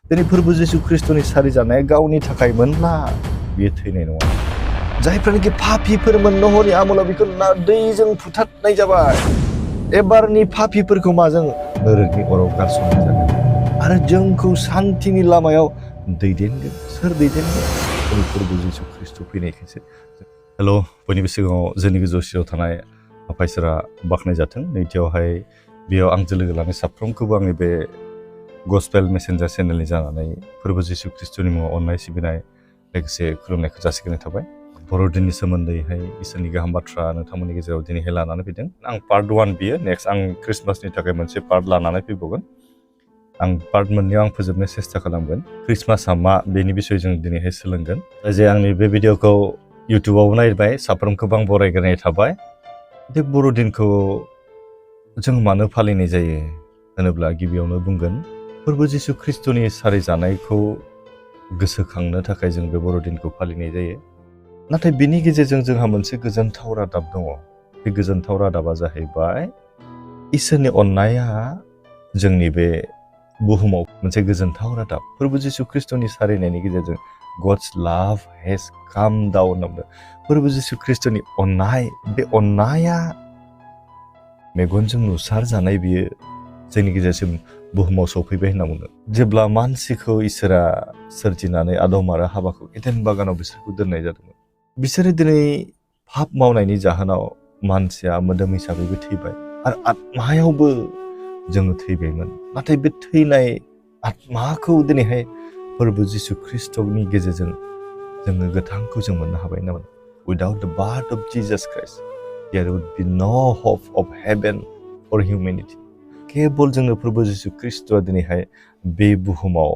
दिनै फोरबो जिसु ख्रिस्टनि सारि जानाया गावनि थाखाय मोनब्ला बियो थैनाय नङा। जायफ्रानोखि पापीफोरमोन नहरनि आमोलाव बिखौ दैजों फुथारनाय जाबाय। एबारनि पापीफोरखौ माजों नोरकनि अराव गारसननाय जागोन आरो जोंखौ शान्तिनि लामायाव दैदेनगोन। सोर दैदेनगोन? जोंनि फोरबो जिसु ख्रिस्ट फैनायखायसो। हेल' बयनिबो सिगाङाव जोंनि गोजौसियाव थानाय आफा इसोरा बाख्नाय जाथों। नैथियावहाय बेयाव आंजों लोगो लानाय साफ्रोमखौबो आंनि बे गस्पेल मेसेन्जार चेनेलनि जानानै फोरबो जिसु ख्रिस्टनि मुङाव अननाय सिबिनाय लोगोसे खुलुमनायखौ जासिगोरनाय थाबाय। बर'दिननि सोमोन्दैहाय इसोरनि गाहाम बाथ्रा नोंथांमोननि गेजेराव दिनैहाय लानानै फैदों। आं पार्ट 1 बियो, नेक्स्ट आं ख्रिस्टमासनि थाखाय मोनसे पार्ट लानानै फैबावगोन। आं पार्ट मोननैयाव आं फोजोबनो सेस्था खालामगोन। ख्रिस्टमासआ मा बेनि बिसय जों दिनैहाय सोलोंगोन। जे आंनि बे भिडिअखौ इउटुबाव नायबाय साफ्रोमखौबो आं बरायग्रोनाय थाबाय। बे बर'दिनखौ जों मानो फालिनाय जायो होनोब्ला गिबियावनो बुंगोन फोरबो जिसु ख्रिस्टनि सारि जानायखौ गोसोखांनो थाखाय जों बे बर'दिनखौ फालिनाय जायो। नाथाय बिनि गेजेरजों जोंहा मोनसे गोजोनथाव रादाब दङ। बे गोजोनथाव रादाबा जाहैबाय इसोरनि अननाया जोंनि बे बुहुमाव मोनसे गोजोनथाव रादाब। फोरबो जिसु ख्रिस्टनि सारिनायनि गेजेरजों God's love has come down होनना बुंदों। फोरबो जिसु ख्रिस्टनि अननाय, बे अननाया मेगनजों नुसार जानाय बियो जोंनि गेजेरसिम बुहुमाव सफैबाय होनना बुंदों। जेब्ला मानसिखौ इसोरा सोरजिनानै आदम आरो हावाखौ एडेन बागानाव बिसोरखौ दोननाय जादोंमोन, बिसोरो दिनै पाप मावनायनि जाहोनाव मानसिया मोदोम हिसाबैबो थैबाय आरो आत्मायावबो जोङो थैबायमोन। नाथाय बे थैनाय आत्माखौ दिनैहाय फोरबो जिसु ख्रिस्टनि गेजेरजों जोङो गोथांखौ जों मोननो हाबाय होनना बुंदों। Without the birth of Jesus Christ, there would be no hope of heaven for humanity. Cable जोंनो फोरबो जिसु ख्रिस्टआ दिनैहाय बे बुहुमाव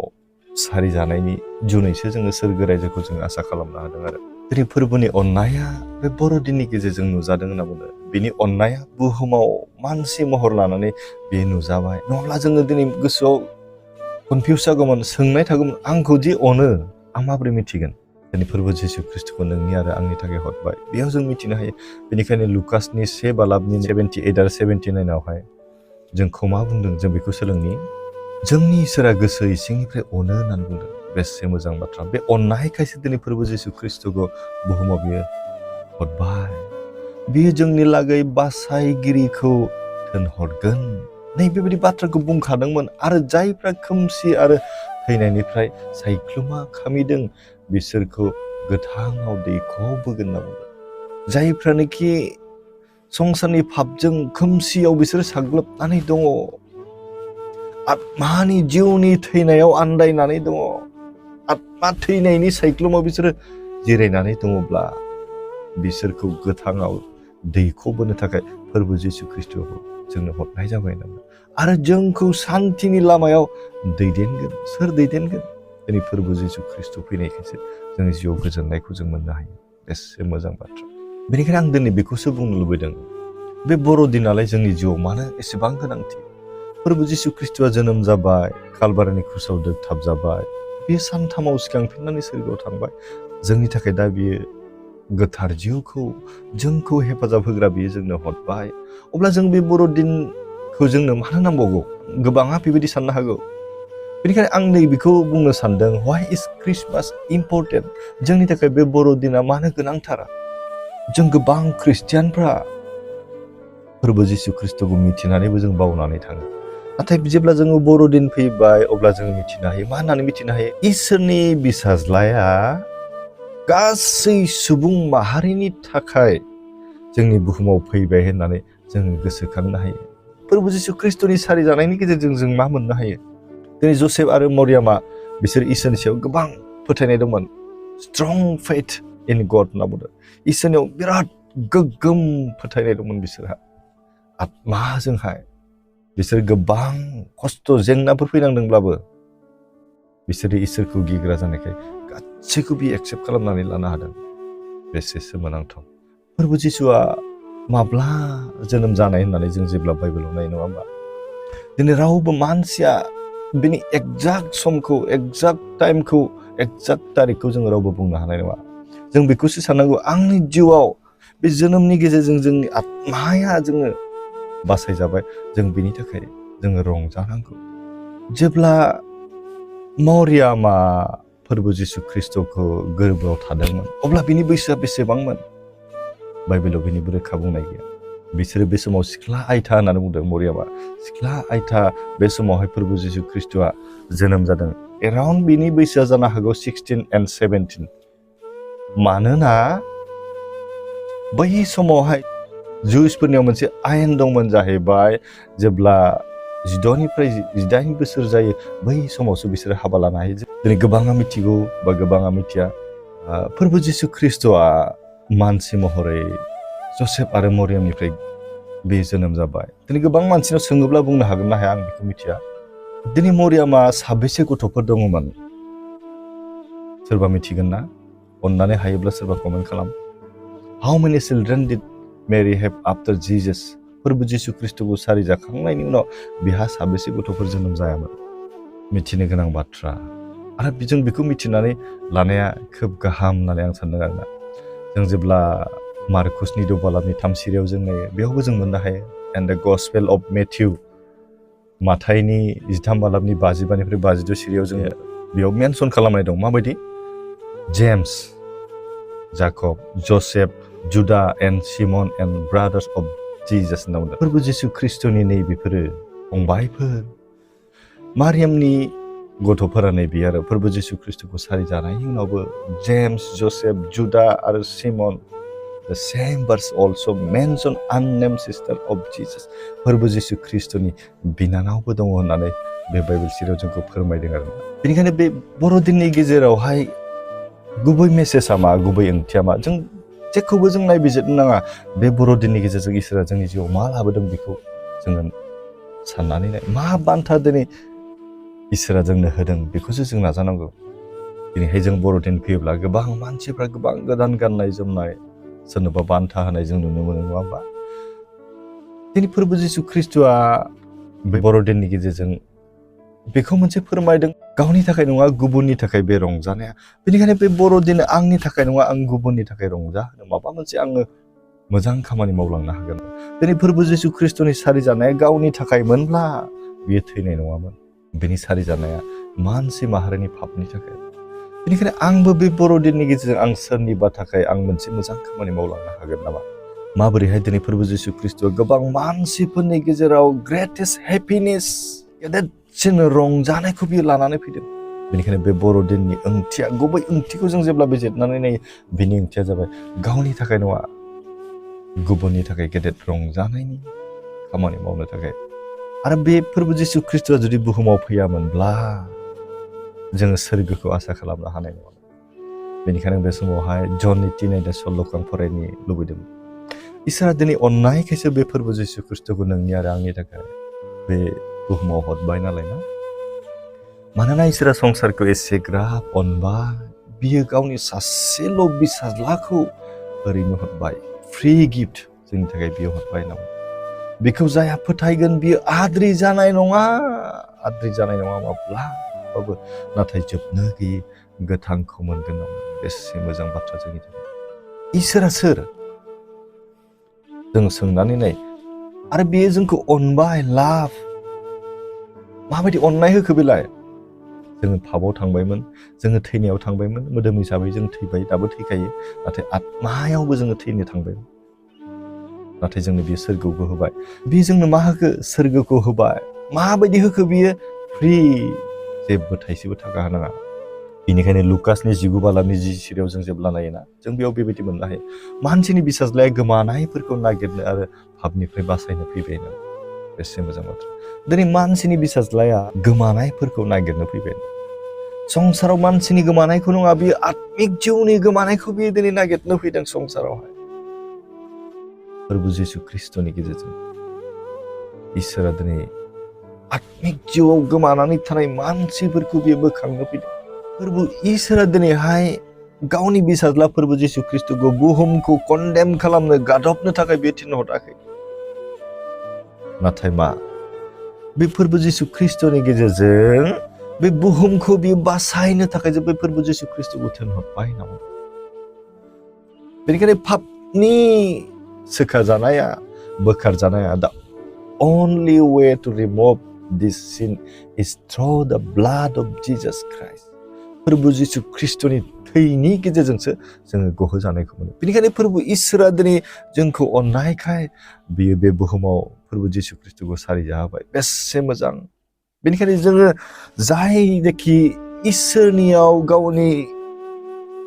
सारि जानायनि जुनैसो जोङो सोरगो रायजोखौ जों आसा खालामनो हादों आरो दिनै फोरबोनि अननाया बे बर'दिननि गेजेरजों नुजादों होनना बुंदों। बिनि अननाया बुहुमाव मानसि महर लानानै बे नुजाबाय। नङाब्ला जोङो दिनै गोसोआव कनफिउस जागौमोन, सोंनाय थागौमोन, आंखौ दि अनो आं माबोरै मिथिगोन? दिनै फोरबो जिसु ख्रिस्टखौ नोंनि आरो आंनि थाखाय हरबाय। बेयाव जों मिथिनो हायो। बेनिखायनो लुकासनि 1:78 आरो 79 जोंखौ मा बुंदों जों बेखौ सोलोंनि। जोंनि इसोरा गोसो इसिंनिफ्राय अनो होननानै बुंदों। बेसे मोजां बाथ्रा। बे अननायखायसो दिनै फोरबो जिसु ख्रिस्टखौ बुहुमाव बियो हरबाय। बियो जोंनि लागै बासायगिरिखौ दोनहरगोन। नै बेबायदि बाथ्राखौ बुंखादोंमोन। आरो जायफ्रा खोमसि आरो थैनायनिफ्राय सायख्लुमा खामिदों बिसोरखौ गोथाङाव दैख'बोगोन होनना बुंदों। जायफ्रानोखि संसारनि पापजों खोमसियाव बिसोरो साग्लोबनानै दङ, आत्मानि जिउनि थैनायाव आन्दायनानै दङ, आत्मा थैनायनि सायख्लुमाव बिसोरो जिरायनानै दङब्ला बिसोरखौ गोथाङाव दैख'बोनो थाखाय फोरबो जिसु ख्रिस्टखौ जोंनो हरनाय जाबाय होनना आरो जोंखौ शान्तिनि लामायाव दैदेनगोन। सोर दैदेनगोन? दिनै फोरबो जिसु ख्रिस्ट फैनायखायसो जोंनि जिउआव गोजोननायखौ जों मोननो हायो। बेसे मोजां बाथ्रा। बेनिखायनो आं दिनै बेखौसो बुंनो लुबैदों, बे बर'दिनालाय जोंनि जिउआव मानो एसेबां गोनांथि? फोरबो जिसु ख्रिस्टआ जोनोम जाबाय, कालबारिनि क्रुसाव दोगथाब जाबाय, बे सानथामाव सिखांफिननानै सोरगोआव थांबाय। जोंनि थाखाय दा बियो गोथार जिउखौ जोंखौ हेफाजाब होग्रा बियो जोंनो हरबाय। अब्ला जों बे बर'दिनखौ जोंनो मानो नांबावगौ? गोबाङा बेबायदि साननो हागौ। बेनिखायनो आं नै बेखौ बुंनो सानदों, व्हाइ इज क्रिसमास इम्परटेन्ट? जोंनि थाखाय बे बर'दिना मानो गोनांथार? जों गोबां ख्रिस्टियानफ्रा फोरबो जिसु ख्रिस्टखौ मिथिनानैबो जों बावनानै थाङो। नाथाय जेब्ला जोङो बर'दिन फैबाय अब्ला जोङो मिथिनो हायो। मा होननानै मिथिनो हायो? इसोरनि बिसाज्लाया गासै सुबुं माहारिनि थाखाय जोंनि बुहुमाव फैबाय होननानै जोङो गोसोखांनो हायो। फोरबो जिसु ख्रिस्टनि सारि जानायनि गेजेरजों जों मा मोननो हायो? दिनै जसेफ आरो मरियामा बिसोर इसोरनि सायाव गोबां फोथायनाय दंमोन। स्ट्रं फेथ इन गड होनना बुंदों। इसोरनियाव बिराद गोग्गोम फोथायनाय दंमोन बिसोरहा। आत्माजोंहाय बिसोर गोबां खस्थ' जेंनाफोर फैनांदोंब्लाबो बिसोरो इसोरखौ गिग्रा जानायखाय गासैखौबो एक्सेप्ट खालामनानै लानो हादों। बेसे सोमोनांथाव। फोरबो जिसुआ माब्ला जोनोम जानाय होननानै जों जेब्ला बाइबेलाव नायो, नङा होमबा? दिनै रावबो मानसिया बिनि एक्जाक्ट समखौ, एक्जाक्ट टाइमखौ, एक्जाक्ट तारिखखौ जोङो रावबो बुंनो हानाय नङा। जों बेखौसो साननांगौ, आंनि जिउआव बे जोनोमनि गेजेरजों जोंनि आत्माया जोङो बासायजाबाय। जों बिनि थाखाय जोङो रंजानांगौ। जेब्ला मरियामा फोरबो जिसु ख्रिस्टखौ गोरबोआव थादोंमोन अब्ला बिनि बैसोआ बेसेबांमोन बाइबेलाव बिनि रोखा बुंनाय गैया बिसोरो बे समाव सिख्ला आयथा होननानै बुंदों मरियामा सिख्ला आयथा बे समावहाय फोरबो जिसु ख्रिस्टआ जोनोम जादों एराउन्ड बिनि बैसोआ जानो हागौ 16 and 17 मानोना बै समावहाय जुइसफोरनियाव मोनसे आयेन दंमोन जाहैबाय जेब्ला 16 निफ्राय 18 बोसोर जायो बै समावसो बिसोरो हाबा लानो हायो दिनै गोबाङा मिथिगौ बा गोबाङा मिथिया फोरबो जिसु ख्रिस्टआ मानसि महरै जसेफ आरो मरियामनिफ्राय बे जोनोम जाबाय दिनै गोबां मानसिनाव सोङोब्ला बुंनो हागोन ना हाया आं बेखौ मिथिया दिनै मरियामा साबेसे गथ'फोर दङमोन सोरबा मिथिगोन ना अननानै हायोब्ला सोरबा कमेन्ट खालाम How many children did Mary have after Jesus फोरबो जिसु ख्रिस्टखौ सारि जाखांनायनि उनाव बिहा साबेसे गथ'फोर जोनोम जायामोन मिथिनो गोनां बाथ्रा आरो जों बेखौ मिथिनानै लानाया खोब गाहाम होननानै आं सानदों आरोना जों जेब्ला मार्कुसनि दबालाबनि 3 सिरियाव जों नायो बेयावबो जों मोननो हायो and the gospel of Matthew माथाइनि 13 बालाबनि 55 निफ्राय 52 सिरियाव जों बेयाव मेनसन खालामनाय दं माबायदि जेम्स जाकब जोसेफ जुदा and Simon and brothers of Jesus होनना बुंदों फोरबो जिसु ख्रिस्टनि नै बेफोरो फंबायफोर मारियामनि गथ'फोरा नै बे आरो फोरबो जिसु ख्रिस्टखौ सारि जानायनि उनावबो जेम्स जोसेफ जुदा आरो सिमन the same verse also mention unnamed sister of Jesus फोरबो जिसु ख्रिस्टनि बिनानावबो दङ होननानै बे बाइबेल सिरियाव जोंखौ फोरमायदों आरो बेनिखायनो बे बर'दिननि गेजेरावहाय गुबै मेसेजआ मा गुबै ओंथिया मा जों जेखौबो जों नायबिजिरनो नाङा बे बर'दिननि गेजेरजों इसोरा जोंनि जिउआव मा लाबोदों बेखौ जोङो साननानै नाय मा बान्था दिनै इसोरा जोंनो होदों बेखौसो जों नाजानांगौ दिनैहाय जों बर'दिन फैयोब्ला गोबां मानसिफ्रा गोबां गोदान गाननाय जोमनाय सोरनोबा बान्था होनाय जों नुनो मोनो नङा होमबा दिनै फोरबो जिसु ख्रिस्टआ बे बर'दिननि गेजेरजों बेखौ मोनसे फोरमायदों गावनि थाखाय नङा गुबुननि थाखाय बे रंजानाया बेनिखायनो बे बर'दिन आंनि थाखाय नङा आं गुबुननि थाखाय रंजाहोनो माबा मोनसे आङो मोजां खामानि मावलांनो हागोन दिनै फोरबो जिसु ख्रिस्टनि सारि जानाया गावनि थाखायमोनब्ला बियो थैनाय नङामोन बेनि सारि जानाया मानसि माहारिनि पापनि थाखाय बेनिखायनो आंबो बे बर'दिननि गेजेरजों आं सोरनिबा थाखाय आं मोनसे मोजां खामानि मावलांनो हागोन नामा माबोरैहाय दिनै फोरबो जिसु ख्रिस्टआ गोबां मानसिफोरनि गेजेराव ग्रेटेस्ट हेपिनेस गेदेरसिन रंजानायखौ बियो लानानै फैदों बेनिखायनो बे बर'दिननि ओंथिया गुबै ओंथिखौ जों जेब्ला बिजिरनानै नायो बिनि ओंथिया जाबाय गावनि थाखाय नङा गुबुननि थाखाय गेदेर रंजानायनि खामानि मावनो थाखाय आरो बे फोरबो जिसु ख्रिस्टआ जुदि बुहुमाव फैयामोनब्ला जोङो सोरगोखौ आसा खालामनो हानाय नङा बेनिखायनो बे समावहाय जननि 3 सल'खौ आं फरायनो लुबैदों इसोरा दिनै अननायखायसो बे फोरबो जिसु ख्रिस्टखौ नोंनि आरो आंनि थाखाय बे बुहुमाव हरबाय नालाय ना मानोना इसोरा संसारखौ एसेग्राब अनबाय बियो गावनि सासेल' बिसाज्लाखौ ओरैनो हरबाय फ्रि गिफ्ट जोंनि थाखाय बियो हरबाय नामा बेखौ जायहा फोथायगोन बियो आद्रि जानाय नङा माब्लाबाबो नाथाय जोबनो गैयै गोथांखौ मोनगोन नामा बेसे मोजां बाथ्रा जोंनि थाखाय इसोरा सोर जों सोंनानै नाय आरो बियो जोंखौ अनबाय लाभ माबायदि अननाय होखो बेलाय जोङो पापआव थांबायमोन जोङो थैनायाव थांबायमोन मोदोम हिसाबै जों थैबाय दाबो थैखायो नाथाय आत्मायावबो जोङो थैनो थांबाय नाथाय जोंनो बियो सोरगोखौ होबाय बियो जोंनो मा होखो सोरगोखौ होबाय माबायदि होखो बियो फ्रि जेबो थाइसेबो थाखा होनाङा बेनिखायनो लुकासनि 19 बालाबनि 10 सिरियाव जों जेब्ला नायोना जों बेयाव बेबायदि मोननो हायो मानसिनि बिसाज्लाया गोमानायफोरखौ नागिरनो आरो पापनिफ्राय बासायनो फैबाय ना बेसे मोजां बाथ्रा दिनै मानसिनि बिसाज्लाया गोमानायफोरखौ नागिरनो फैबाय संसाराव मानसिनि गोमानायखौ नङा बियो आत्मिक जिउनि गोमानायखौ बियो दिनै नागिरनो फैदों संसारावहाय फोरबो जिसु ख्रिस्टनि गेजेरजों इसोरा दिनै आत्मिक जिउआव गोमानानै थानाय मानसिफोरखौ बियो बोखांनो फैदों फोरबो इसोरा दिनैहाय गावनि बिसाज्ला फोरबो जिसु ख्रिस्टखौ बुहुमखौ कन्डेम खालामनो गादबनो थाखाय बियो थिनहराखै नाथाय मा बे फोरबो जिसु ख्रिस्टनि गेजेरजों बे बुहुमखौ बियो बासायनो थाखाय जे बे फोरबो जिसु ख्रिस्टखौ थिनहरबाय नामा बेनिखायनो पापनि सोखाजानाया बोखारजानाया दा only way to remove this sin is through the blood of Jesus Christ. फोरबो जिसु ख्रिस्टनि थैनि गेजेरजोंसो जोङो गहोजानायखौ मोनो। बेनिखायनो फोरबो इसोरा दिनै जोंखौ अननायखाय बियो बे बुहुमाव फोरबो जिसु ख्रिस्टखौ सारिजाहोबाय। बेसे मोजां। बेनिखायनो जोङो जायनोखि इसोरनियाव गावनि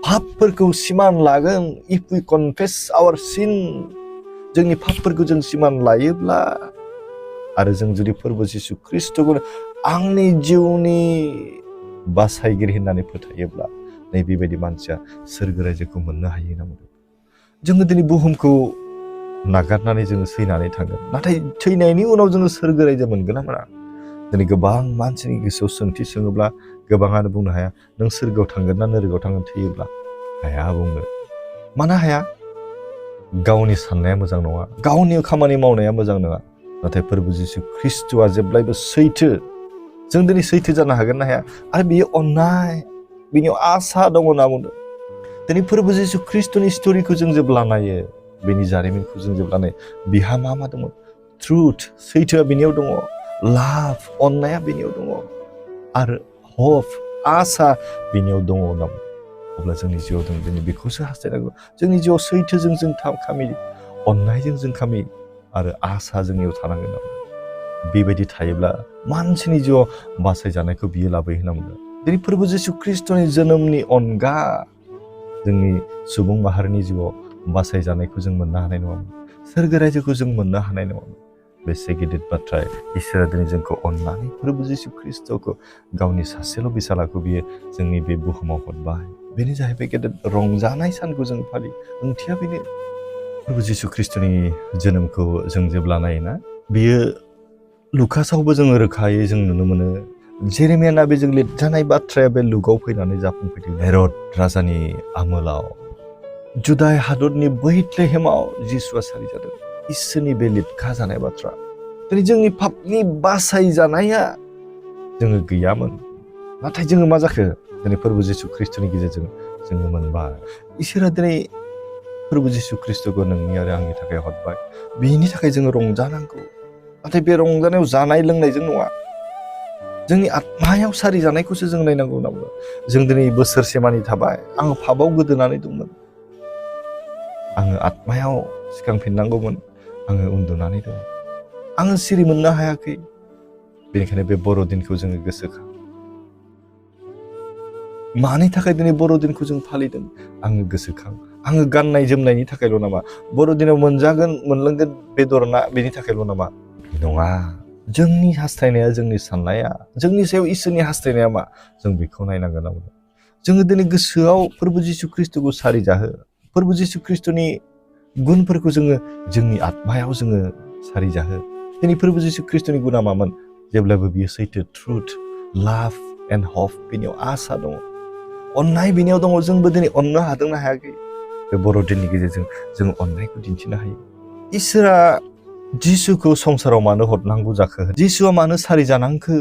पापफोरखौ सिमान लागोन, if we confess our sin, जोंनि पापफोरखौ जों सिमान लायोब्ला आरो जों जुदि फोरबो जिसु ख्रिस्टखौ आंनि जिउनि बासायगिरि होननानै फोथायोब्ला नैबेबायदि मानसिया सोरगो रायजोखौ मोननो हायो होनना बुंदों। जोङो दिनै बुहुमखौ नागारनानै जोङो थैनानै थांगोन, नाथाय थैनायनि उनाव जोङो सोरगो रायजो मोनगोन ना मोना? दिनै गोबां मानसिनि गोसोआव सोंथि सोङोब्ला गोबाङानो बुंनो हाया नों सोरगोआव थांगोन ना नोरगोआव थांगोन थैयोब्ला। हाया बुंनो। मानो हाया? गावनि साननाया मोजां नङा, गावनि खामानि मावनाया मोजां नङा। नाथाय फोरबो जिसु ख्रिस्टआ जेब्लायबो सैथो। जों दिनै सैथो जानो हागोन ना हाया? आरो बियो अननाय, बिनियाव आसा दङ होनना बुंदों। दिनै फोरबो जिसु ख्रिस्टनि स्ट'रिखौ जों जेब्ला नायो, बेनि जारिमिनखौ जों जेब्ला नायो, बिहा मा दङ? ट्रुथ, सैथोआ बिनियाव दङ। लाभ, अननाया बिनियाव दङ। आरो हप, आसा बिनियाव दङ होनना बुंदों। अब्ला जोंनि जिउआव जों दिनै बेखौसो हास्थायनांगौ। जोंनि जिउआव सैथोजों जों खामि, अननायजों जों खामि आरो आसा जोंनियाव थानांगोन। बेबायदि थायोब्ला मानसिनि जिउआव बासायजानायखौ बियो लाबोयो होनना बुंदों। दिनै फोरबो जिसु ख्रिस्टनि जोनोमनि अनगा जोंनि सुबुं माहारिनि जिउआव बासायजानायखौ जों मोननो हानाय नङामोन। सोरगो रायजोखौ जों मोननो हानाय नङामोन। बेसे गिदिर बाथ्रा इसोरा दिनै जोंखौ अननानै फोरबो जिसु ख्रिस्टखौ गावनि सासेल' बिसालाखौ बियो जोंनि बे बुहुमाव हरबाय। बेनो जाहैबाय गेदेर रंजानाय सानखौ जों फालियो। ओंथिया बेनो फोरबो जिसु ख्रिस्टनि जोनोमखौ जों जेब्ला नायोना, बियो लुकासावबो जोङो रोखायै जों नुनो मोनो। जेरेमिया नाबिजों लिरजानाय बाथ्राया बे लुकआव फैनानै जाफुंफैदों। हेरद राजानि आमोलाव जुदाय हादरनि बैथलेहेमाव जिसुआ सारिजादों। इसोरनि बे लिरखा जानाय बाथ्रा। दिनै जोंनि पापनि बासायजानाया जोङो गैयामोन, नाथाय जोङो मा जाखो? दिनै फोरबो जिसु ख्रिस्टनि गेजेरजों जोङो मोनबाय। इसोरा दिनै फोरबो जिसु ख्रिस्टखौ नोंनि आरो आंनि थाखाय हरबाय। बेनि थाखाय जोङो रंजानांगौ। नाथाय बे रंजानायाव जानाय लोंनायजों नङा, जोंनि आत्मायाव सारिजानायखौसो जों नायनांगौ होनना बुङो। जों दिनै बोसोरसे मानि थाबाय, आङो पापाव गोदोनानै दंमोन, आङो आत्मायाव सिखांफिननांगौमोन, आङो उन्दुनानै दं, आङो सिरि मोननो हायाखै। बेनिखायनो बे बर'दिनखौ जोङो गोसोखां। मानि थाखाय दिनै बर'दिनखौ जों फालिदों? आङो गोसोखां। आङो गाननाय जोमनायनि थाखायल' नामा? बर'दिनाव मोनजागोन मोनलोंगोन बेदर ना बेनि थाखायल' नामा? नङा। जोंनि हास्थायनाया, जोंनि साननाया, जोंनि सायाव इसोरनि हास्थायनाया मा? जों बेखौ नायनांगोन आरो जोङो दिनै गोसोआव फोरबो जिसु ख्रिस्टखौ सारिजाहो। फोरबो जिसु ख्रिस्टनि गुनफोरखौ जोङो जोंनि आत्मायाव जोङो सारिजाहो। दिनै फोरबो जिसु ख्रिस्टनि गुना मामोन? जेब्लाबो बियो सैथो, ट्रुथ, लाभ एन्ड हप, बिनियाव आसा दङ, अननाय बिनियाव दङ। जोंबो दिनै अननो हादोंना हायाखै? बे बर'दिननि गेजेरजों जों अननायखौ दिन्थिनो हायो। इसोरा जिसुखौ संसाराव मानो हरनांगौ जाखो? जिसुआ मानो सारिजानांखो?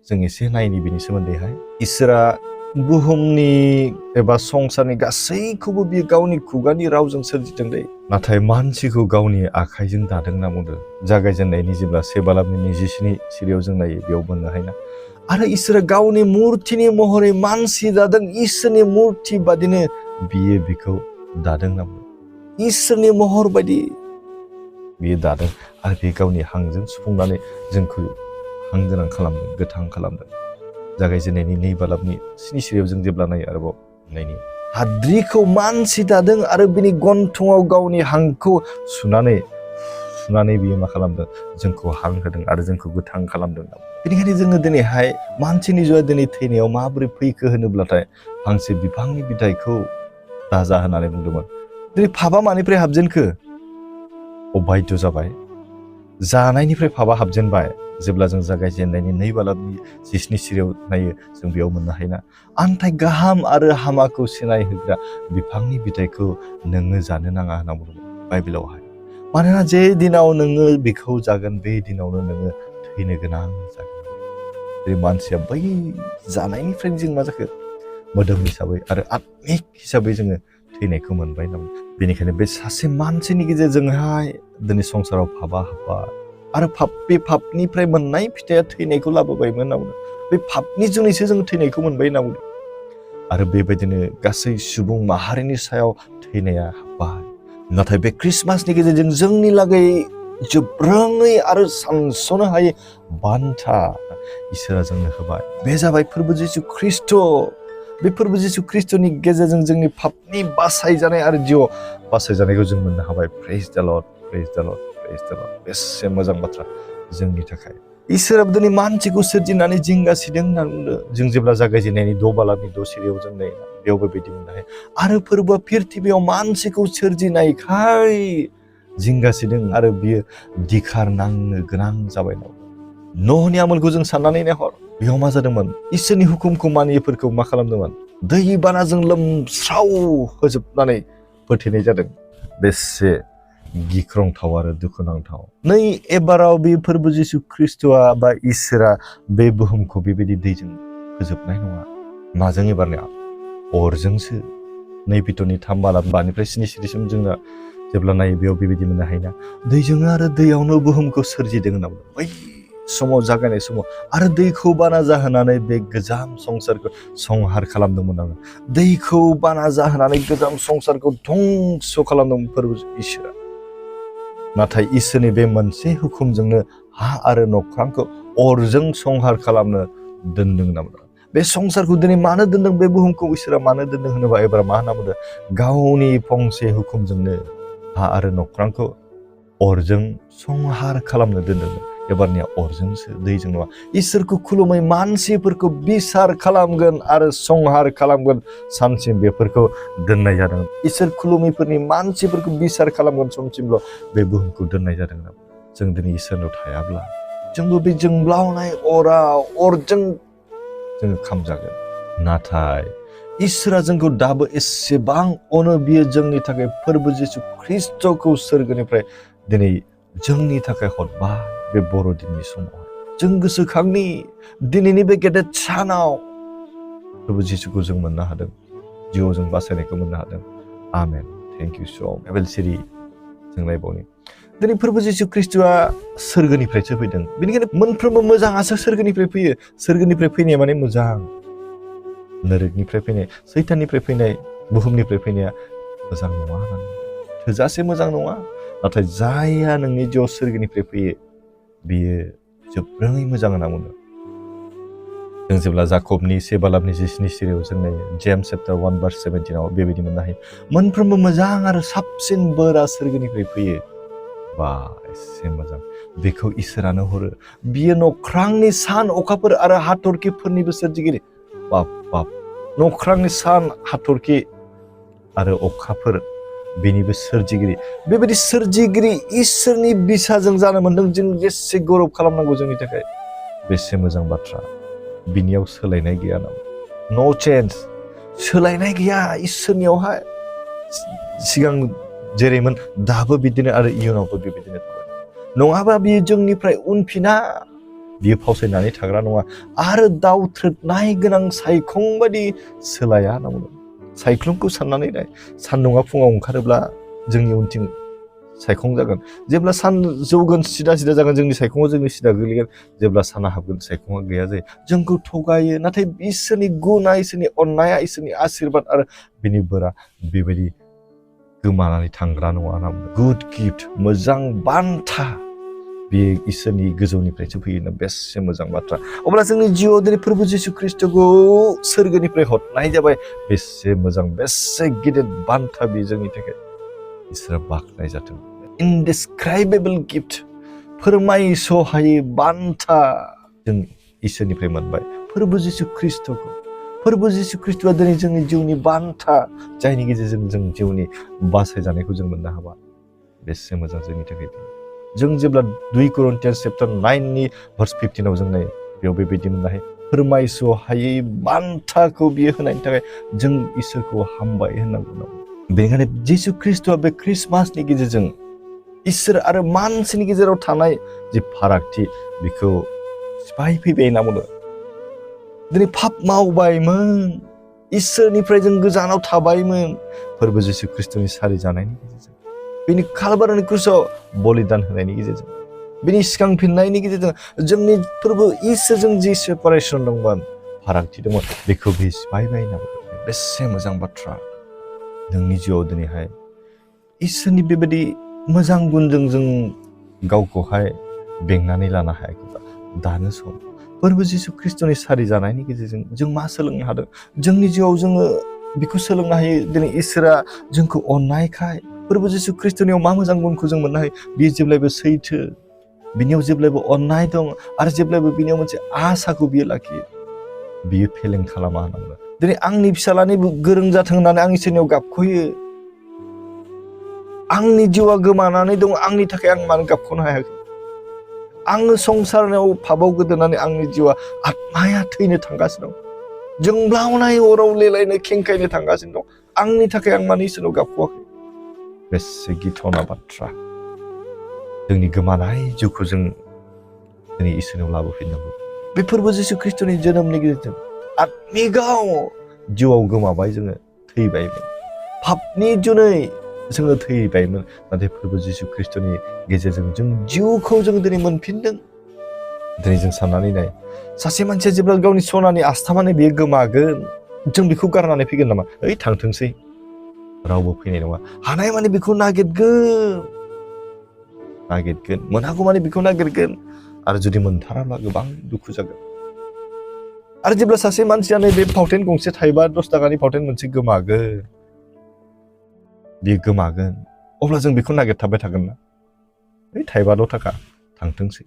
जों एसे नायनि बेनि सोमोन्दैहाय। इसोरा बुहुमनि एबा संसारनि गासैखौबो बियो गावनि खुगानि रावजों सोरजिदों दै। नाथाय मानसिखौ गावनि आखाइजों दादों होनना बुंदों। जागायजेननायनि जेब्ला 1 बालामनि 27 सिरियाव जों नायो, बेयाव मोननो हायोना। आरो इसोरा गावनि मुर्तिनि महरै मानसि दादों। इसोरनि मुर्ति बादिनो बियो बिखौ दादों होनना बुंदों। इसोरनि महर बायदि बियो दादों आरो बे गावनि हांजों सुफुंनानै जोंखौ हां गोनां खालामदों, गोथां खालामदों। जागायजेननायनि 2 बालामनि 7 सिरियाव जों जेब्ला नायो, आरोबाव नायनि हाद्रिखौ मानसि दादों आरो बिनि गन्थङाव गावनि हांखौ सुनानै बियो मा खालामदों? जोंखौ हां होदों आरो जोंखौ गोथां खालामदों। बेनिखायनो जोङो दिनैहाय मानसिनि जिउआ दिनै थैनायाव माबोरै फैखो होनोब्लाथाय फांसे बिफांनि बिलाइखौ दाजा होननानै बुंदोंमोन। दिनै पापआ मानिफ्राय हाबजेनखो? अबायद्य जाबाय। जानायनिफ्राय पापआ हाबजेनबाय। जेब्ला जों जागायजेननायनि 2 बालामनि 7 सिरियाव नायो, जों बेयाव मोननो हायोना। आन्थाय गाहाम आरो हामाखौ सिनायहोग्रा बिफांनि बिलाइखौ नोङो जानो नाङा होनना बुंदोंमोन बाइबेलावहाय। मानोना जे दिनाव नोङो बेखौ जागोन, बे दिनावनो नोङो थैनो गोनां जागोन। जेरै मानसिया बै जानायनिफ्रायनो जों मा जाखो? मोदोम हिसाबै आरो आत्मिक हिसाबै जोङो थैनायखौ मोनबाय होनना बुंदों। बेनिखायनो बे सासे मानसिनि गेजेरजोंहाय दिनै संसाराव पापआ हाबबाय। आरो बे पापनिफ्राय मोननाय फिथाइया थैनायखौ लाबोबायमोन होनना बुंदों। बे पापनि जुनैसो जों थैनायखौ मोनबाय होनना बुंदों। आरो बेबायदिनो गासै सुबुं माहारिनि सायाव थैनाया हाब्बाय। नाथाय बे ख्रिस्टमासनि गेजेरजों जोंनि लागै जोबोङै आरो सानस'नो हायै बान्था इसोरा जोंनो होबाय। बे जाबाय फोरबो जिसु ख्रिस्ट'। बे फोरबो जिसु ख्रिस्ट'नि गेजेरजों जोंनि पापनि बासायजानाय आरो जिउआव बासायजानायखौ जों मोननो हाबाय। प्रेज द लर्ड, प्रेज द लर्ड, प्रेज द लर्ड। बेसे मोजां बाथ्रा जोंनि थाखाय। इसोरा दिनै मानसिखौ सोरजिनानै जिंगासिदों होननानै बुंदों। जों जेब्ला जागायजेननायनि 6 बालाबनि 6 सिरियाव जों नायोना, बेयावबो बिदि मोननो हायो। आरो फोरबोआ प्रिथिबियाव मानसिखौ सोरजिनायखाय जिंगासिदों आरो बियो दिखार नांनो गोनां जाबाय। न'हनि आमोलखौ जों साननानै नायहर। बेयाव मा जादोंमोन? इसोरनि हुकुमखौ मानियैफोरखौ मा खालामदोंमोन? दै बानाजों लोमस्राव होजोबनानै फोथैनाय जादों। बेसे गिख्रंथाव आरो दुखुनांथाव। नै एबाराव बे फोरबो जिसु ख्रिस्ट'आ बा इसोरा बे बुहुमखौ बेबायदि दैजों फोजोबनाय नङा। माजों एबारनिया? अरजोंसो। 2 पिटरनि 3 बालाब 5निफ्राय 7 सिरिसिम जोङो जेब्ला नायो बेयाव बेबायदि मोननो हायोना। दैजों आरो दैयावनो बुहुमखौ सोरजिदों होनना बुंदों। बै समाव जागायनाय समाव आरो दैखौ बाना जाहोनानै बे गोजाम संसारखौ संहार खालामदोंमोन आरो दैखौ बाना जाहोनानै गोजाम संसारखौ धंस खालामदोंमोन फोरबो इसोरा। नाथाय इसोरनि बे मोनसे हुकुमजोंनो हा आरो नख्रांखौ अरजों संहार खालामनो दोनदों होनना बुंदों। बे संसारखौ दिनै मानो दोनदों? बे बुहुमखौ इसोरा मानो दोनदों होनोबा एबार मा होनना बुंदों? गावनि फंसे हुकुमजोंनो हा आरो नख्रांखौ अरजों संहार खालामनो दोनदों। एबारनिया अरजोंसो, दैजों नङा। इसोरखौ खुलुमै मानसिफोरखौ बिसार खालामगोन आरो संहार खालामगोन सानसिम बेफोरखौ दोननाय जादों। इसोर खुलुमैफोरनि मानसिफोरखौ बिसार खालामगोन समसिमल' बे बुहुमखौ दोननाय जादों। जों दिनै इसोरनाव थायाब्ला जोंबो बे जोंब्लावनाय अरजों जोङो खामजागोन। नाथाय इसोरा जोंखौ दाबो एसेबां अनो, बियो जोंनि थाखाय फोरबो जिसु ख्रिस्ट'खौ सोरगोनिफ्राय दिनै जोंनि थाखाय हरबाय। बे बर'दिननि समाव जों गोसोखांनि दिनैनि बे गेदेर सानाव फोरबो जिसुखौ जों मोननो हादों। जिउआव जों बासायनायखौ मोननो हादों। आमेन। थेंक इउ स' बाइबेल सिरि जों नायबावनि। दिनै फोरबो जिसु ख्रिस्ट'आ सोरगोनिफ्रायसो फैदों। बेनिखायनो मोनफ्रोमबो मोजाङासो सोरगोनिफ्राय फैयो। सोरगोनिफ्राय फैनाया माने मोजां। नोरकनिफ्राय फैनाय, सैताननिफ्राय फैनाय, बुहुमनिफ्राय फैनाया मोजां नङा होननानै, थोजासे मोजां नङा। नाथाय जायहा नोंनि जिउआव सोरगोनिफ्राय फैयो बियो जोबोरै मोजां होनना बुंदों। जों जेब्ला जाकबनि 1 बालाबनि 17 सिरियाव जों नायो, जेम्स चेप्टार 1 भार्स 17आव बेबायदि मोननो हायो। मोनफ्रोमबो मोजां आरो साबसिन बोरा सोरगोनिफ्राय फैयो। बा एसे मोजां। बेखौ इसोरानो हरो। बियो नख्रांनि सान, अखाफोर आरो हाथरखिफोरनिबो सोरजिगिरि। बाप बाप। नख्रांनि सान, हाथरखि आरो अखाफोर बेनिबो सोरजिगिरि। बेबायदि सोरजिगिरि इसोरनि बिसाजों जानो मोनदों। जों जेसे गौरब खालामनांगौ जोंनि थाखाय। बेसे मोजां बाथ्रा। बिनियाव सोलायनाय गैया नामा? नो चेन्ज। सोलायनाय गैया इसोरनियावहाय। सिगां जेरैमोन दाबो बिदिनो आरो इयुनावबो बेबायदिनो थाबाय। नङाबा बियो जोंनिफ्राय उनफिना। बियो फावसायनानै थाग्रा नङा आरो दावथ्रोदनाय गोनां सायखं बायदि सोलाया होनना बुंदों। सायख्लुमखौ साननानै नाय। सान्दुङा फुङाव ओंखारोब्ला जोंनि उनथिं सायखं जागोन। जेब्ला सान जौगोन सिदा सिदा जागोन, जोंनि सायखङाव जोंनि सिदा गोग्लैगोन। जेब्ला साना हाबगोन सायखङा गैया जायो। जोंखौ थगायो। नाथाय इसोरनि गुना, इसोरनि अननाया, इसोरनि आशीर्बाद आरो बिनि बोरा बेबायदि गोमानानै थांग्रा नङा होनना बुंदों। गुड गिफ्ट, मोजां बान्था, बेयो इसोरनि गोजौनिफ्रायसो फैयो। बेसे मोजां बाथ्रा। अब्ला जोंनि जिउआव दिनै फोरबो जिसु ख्रिस्ट'खौ सोरगोनिफ्राय हरनाय जाबाय। बेसे मोजां, बेसे गिदिर बान्था बेयो जोंनि थाखाय। इसोरा बाख्नाय जाथों। इनडेसक्राइबेबल गिफ्ट, फोरमायस'हायै बान्था जों इसोरनिफ्राय मोनबाय। फोरबो जिसु ख्रिस्ट'खौ। फोरबो जिसु ख्रिस्ट'आ दिनै जोंनि जिउनि बान्था, जायनि गेजेरजों जों जिउनि बासायजानायखौ जों मोननो हाबाय। बेसे मोजां जोंनि थाखाय। जों जेब्ला 2 Corinthians chapter 9 verse 15आव जों नायो, बेयाव बेबायदि मोननो हायो। फोरमायस'हायै बान्थाखौ बियो होनायनि थाखाय जों इसोरखौ हामबाय होनना बुंदों। बेनिखायनो जिसु ख्रिस्ट'आ बे ख्रिस्टमासनि गेजेरजों इसोर आरो मानसिनि गेजेराव थानाय जि फारागथि बेखौ सिफाय फैबाय होनना बुंदों। दिनै पाप मावबायमोन, इसोरनिफ्राय जों गोजानाव थाबायमोन। फोरबो जिसु ख्रिस्ट'नि सारि जानायनि गेजेरजों, बेनि कालभारिनि क्रुसाव बलिदान होनायनि गेजेरजों बिनि सिखांफिननायनि गेजेरजों जोंनि फोरबो इसोरजों जि सेपारेसन दंमोन, फारागथि दंमोन, बेखौ बे सिफायबाय होनना बुंदों। बेसे मोजां बाथ्रा। नोंनि जिउआव दिनैहाय इसोरनि बेबायदि मोजां गुनजों जों गावखौहाय बेंनानै लानो हायाखैबा दानो सम। फोरबो जिसु ख्रिस्ट'नि सारि जानायनि गेजेरजों जों मा सोलोंनो हादों? जोंनि जिउआव जोङो बेखौ सोलोंनो हायो, दिनै इसोरा जोंखौ अननायखाय फोरबो जिसु ख्रिस्ट'नियाव मा मोजां गुनखौ जों मोननो हायो? बियो जेब्लायबो सैथो, बिनियाव जेब्लायबो अननाय दं आरो जेब्लायबो बिनियाव मोनसे आसाखौ बियो लाखियो। बियो फेलें खालामा होनना बुङो। दिनै आंनि फिसालानि गोरों जाथों होननानै आं इसोरनियाव गाबख'यो। आंनि जिउआ गोमानानै दं, आंनि थाखाय आं मानो गाबख'नो हायाखै? आङो संसाराव फाबाव गोदोनानै आंनि जिउआ आत्माया थैनो थांगासिनो दं। जोंब्लावनाय अराव लेलायनो खेंखायनो थांगासिनो दं। आंनि थाखाय आं मानो इसोरनाव गाबख'वाखै? बेसे गिथावना बाथ्रा। जोंनि गोमानाय जिउखौ जों दिनै इसोरनाव लाबोफिननांगौ। बे फोरबो जिसु ख्रिस्ट'नि जोनोमनि गेजेरजों आत्मिगाव जिउआव गोमाबाय, जोङो थैबायमोन। पापनि जुनै जोङो थैबायमोन, नाथाय फोरबो जिसु ख्रिस्ट'नि गेजेरजों जों जिउखौ जों दिनै मोनफिनदों। दिनै जों साननानै नाय, सासे मानसिया जेब्ला गावनि सनानि आस्थामानो बेयो गोमागोन, जों बेखौ गारनानै फैगोन नामा? ओइ थांथोंसै, रावबो फैनाय नङा। हानाय माने बेखौ नागिरगोन, मोनहागौ माने बेखौ नागिरगोन, आरो जुदि मोनथाराब्ला गोबां दुखु जागोन। आरो जेब्ला सासे मानसिया नैबे फावथेन गंसे थायोबा 10 थाखानि फावथेन मोनसे गोमागोन, बेयो गोमागोन, अब्ला जों बेखौ नागिरथाबबाय थागोन ना? ओइ थाइबा 10 थाखा थांथोंसै।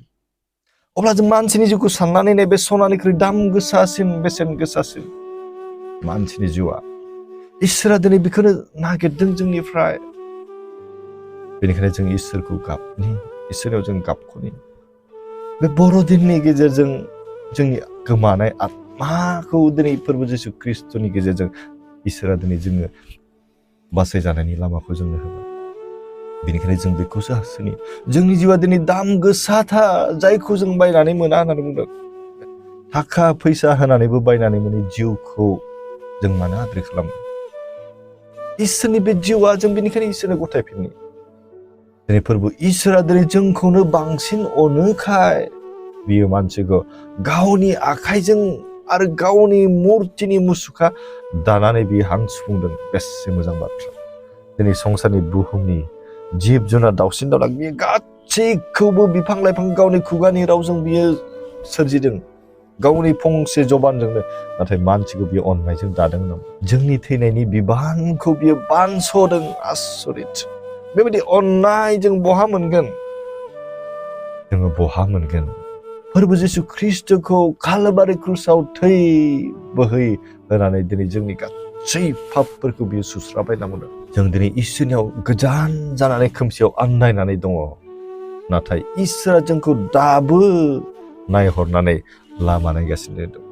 अब्ला जों मानसिनि जिउखौ साननानै नाय, बे सनानिख्रुइ दाम गोसासिन, बेसेन गोसासिन मानसिनि जिउआ। इसोरा दिनै बेखौनो नागिरदों जोंनिफ्राय। बेनिखायनो जों इसोरखौ गाबनि, इसोरनियाव जों गाबख'नि। बे बर'दिननि गेजेरजों जोंनि गोमानाय आत्माखौ दिनै फोरबो जिसु ख्रिस्ट'नि गेजेरजों इसोरा दिनै जोङो बासायजानायनि लामाखौ जोंनो होबाय। बेनिखायनो जों बेखौसो हास्थायनि। जोंनि जिउआ दिनै दाम गोसाथार, जायखौ जों बायनानै मोना होननानै बुंदों। थाखा फैसा होनानैबो बायनानै मोनै जिउखौ जों मानो आद्रि खालामो? इसोरनि बे जिउआ, जों बेनिखायनो इसोरनो गथायफिननि। दिनै फोरबो इसोरा दिनै जोंखौनो बांसिन अनोखाय बियो मानसिखौ गावनि आखाइजों आरो गावनि मुर्तिनि मुसुखा दानानै बियो हां सुफुंदों। बेसे मोजां बाथ्रा। दिनै संसारनि बुहुमनि जिब जुनार, दाउसिन दाउला, बियो गासैखौबो बिफां लाइफां गावनि खुगानि रावजों बियो सोरजिदों, गावनि फंसे जबानजोंनो। नाथाय मानसिखौ बियो अननायजों दादों नामा? जोंनि थैनायनि बिबानखौ बियो बानस'दों। आसरित। बेबायदि अननाय जों बहा मोनगोन? जोङो बहा मोनगोन? फोरबो जिसु ख्रिस्ट'खौ कालभारि क्रुसाव थै बोहै होनानै दिनै जोंनि गासै पापफोरखौ बियो सुस्राबाय होनना बुंदों। जों दिनै इसोरनियाव गोजान जानानै खोमसियाव आन्दायनानै दङ, नाथाय इसोरा जोंखौ दाबो नायहरनानै लामा नायगासिनो दं।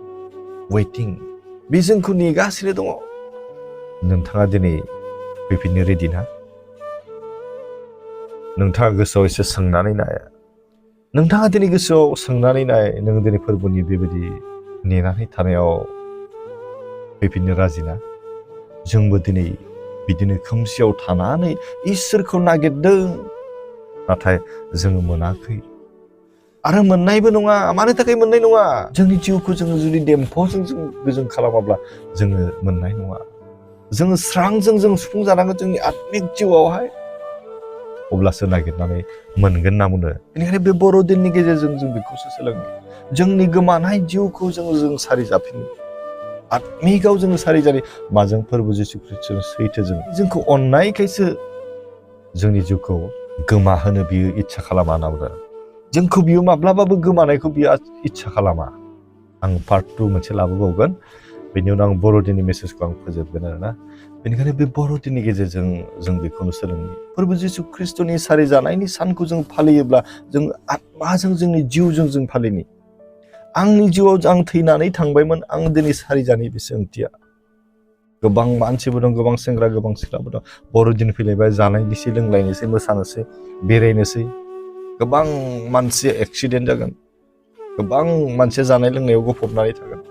वेटिं। बे जोंखौ नेगासिनो दङ। नोंथाङा दिनै फैफिननो रेडि ना? नोंथाङा गोसोआव एसे सोंनानै नाय। नोंथाङा दिनै गोसोआव सोंनानै नाय, नों दिनै फोरबोनि बेबायदि नेनानै थानायाव फैफिननो राजि ना? जोंबो दिनै बिदिनो खोमसियाव थानानै इसोरखौ नागिरदों, नाथाय जोङो मोनाखै। आरो मोननायबो नङा। मानो थाखाय मोननाय नङा? जोंनि जिउखौ जोङो जुदि देम्फ'जों जों गोजोन खालामाब्ला जोङो मोननाय नङा। जोङो स्रांजों जों सुफुंजानांगोन जोंनि आत्मिक जिउआवहाय, अब्लासो नागिरनानै मोनगोन होनना बुंदों। बेनिखायनो बे बर'दिननि गेजेरजों जों बेखौसो सोलोङो। जोंनि गोमानाय जिउखौ जों सारि जाफिनो। आत्मिकाव जोङो सारि जायो। माजों? फोरबो जिसु ख्रिस्ट'नि सैथोजों। जोंखौ अननायखायसो जोंनि जिउखौ गोमाहोनो बियो इच्छा खालामा होनना बुंदों। जोंखौ बियो माब्लाबाबो गोमानायखौ बियो इच्छा खालामा। आं पार्ट 2 मोनसे लाबोबावगोन। बेनि उनाव आं बर'दिननि मेसेजखौ आं फोजोबगोन आरोना। बेनिखायनो बे बर'दिननि गेजेरजों जों बेखौनो सोलोङो। फोरबो जिसु ख्रिस्ट'नि सारि जानायनि सानखौ जों फालियोब्ला जों आत्माजों, जोंनि जिउजों जों फालिनि। आंनि जिउआव आं थैनानै थांबायमोन, आं दिनै सारि जानाय बेसो ओंथिया। गोबां मानसिबो दं, गोबां सेंग्रा, गोबां सिख्लाबो दं। बर'दिन फैलायबाय, जानायनोसै, लोंलायनोसै, मोसानोसै, बेरायनोसै। गोबां मानसिया एक्सिडेन्ट जागोन, गोबां मानसिया जानाय लोंनायाव गफबनानै थागोन।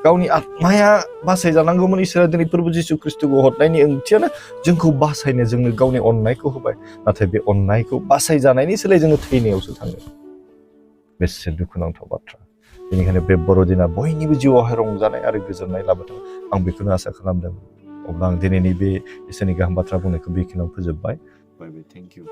गावनि आत्माया बासायजानांगौमोन। इसोरा दिनै फोरबो जिसु ख्रिस्ट'खौ हरनायनि ओंथियानो जोंखौ बासायनो, जोंनो गावनि अननायखौ होबाय। नाथाय बे अननायखौ बासायजानायनि सोलाय जोङो थैनायावसो थाङो। बेसे दुखुनांथाव बाथ्रा बेनिखायनो बे बर'दिना बयनिबो जिउआवहाय रंजानाय आरो गोजोननाय लाबोथों आं बेखौनो आसा खालामदों अब्ला आं दिनैनि बे इसोरनि गाहाम बाथ्रा बुंनायखौ बेखिनियाव फोजोबबाय थेंक इउ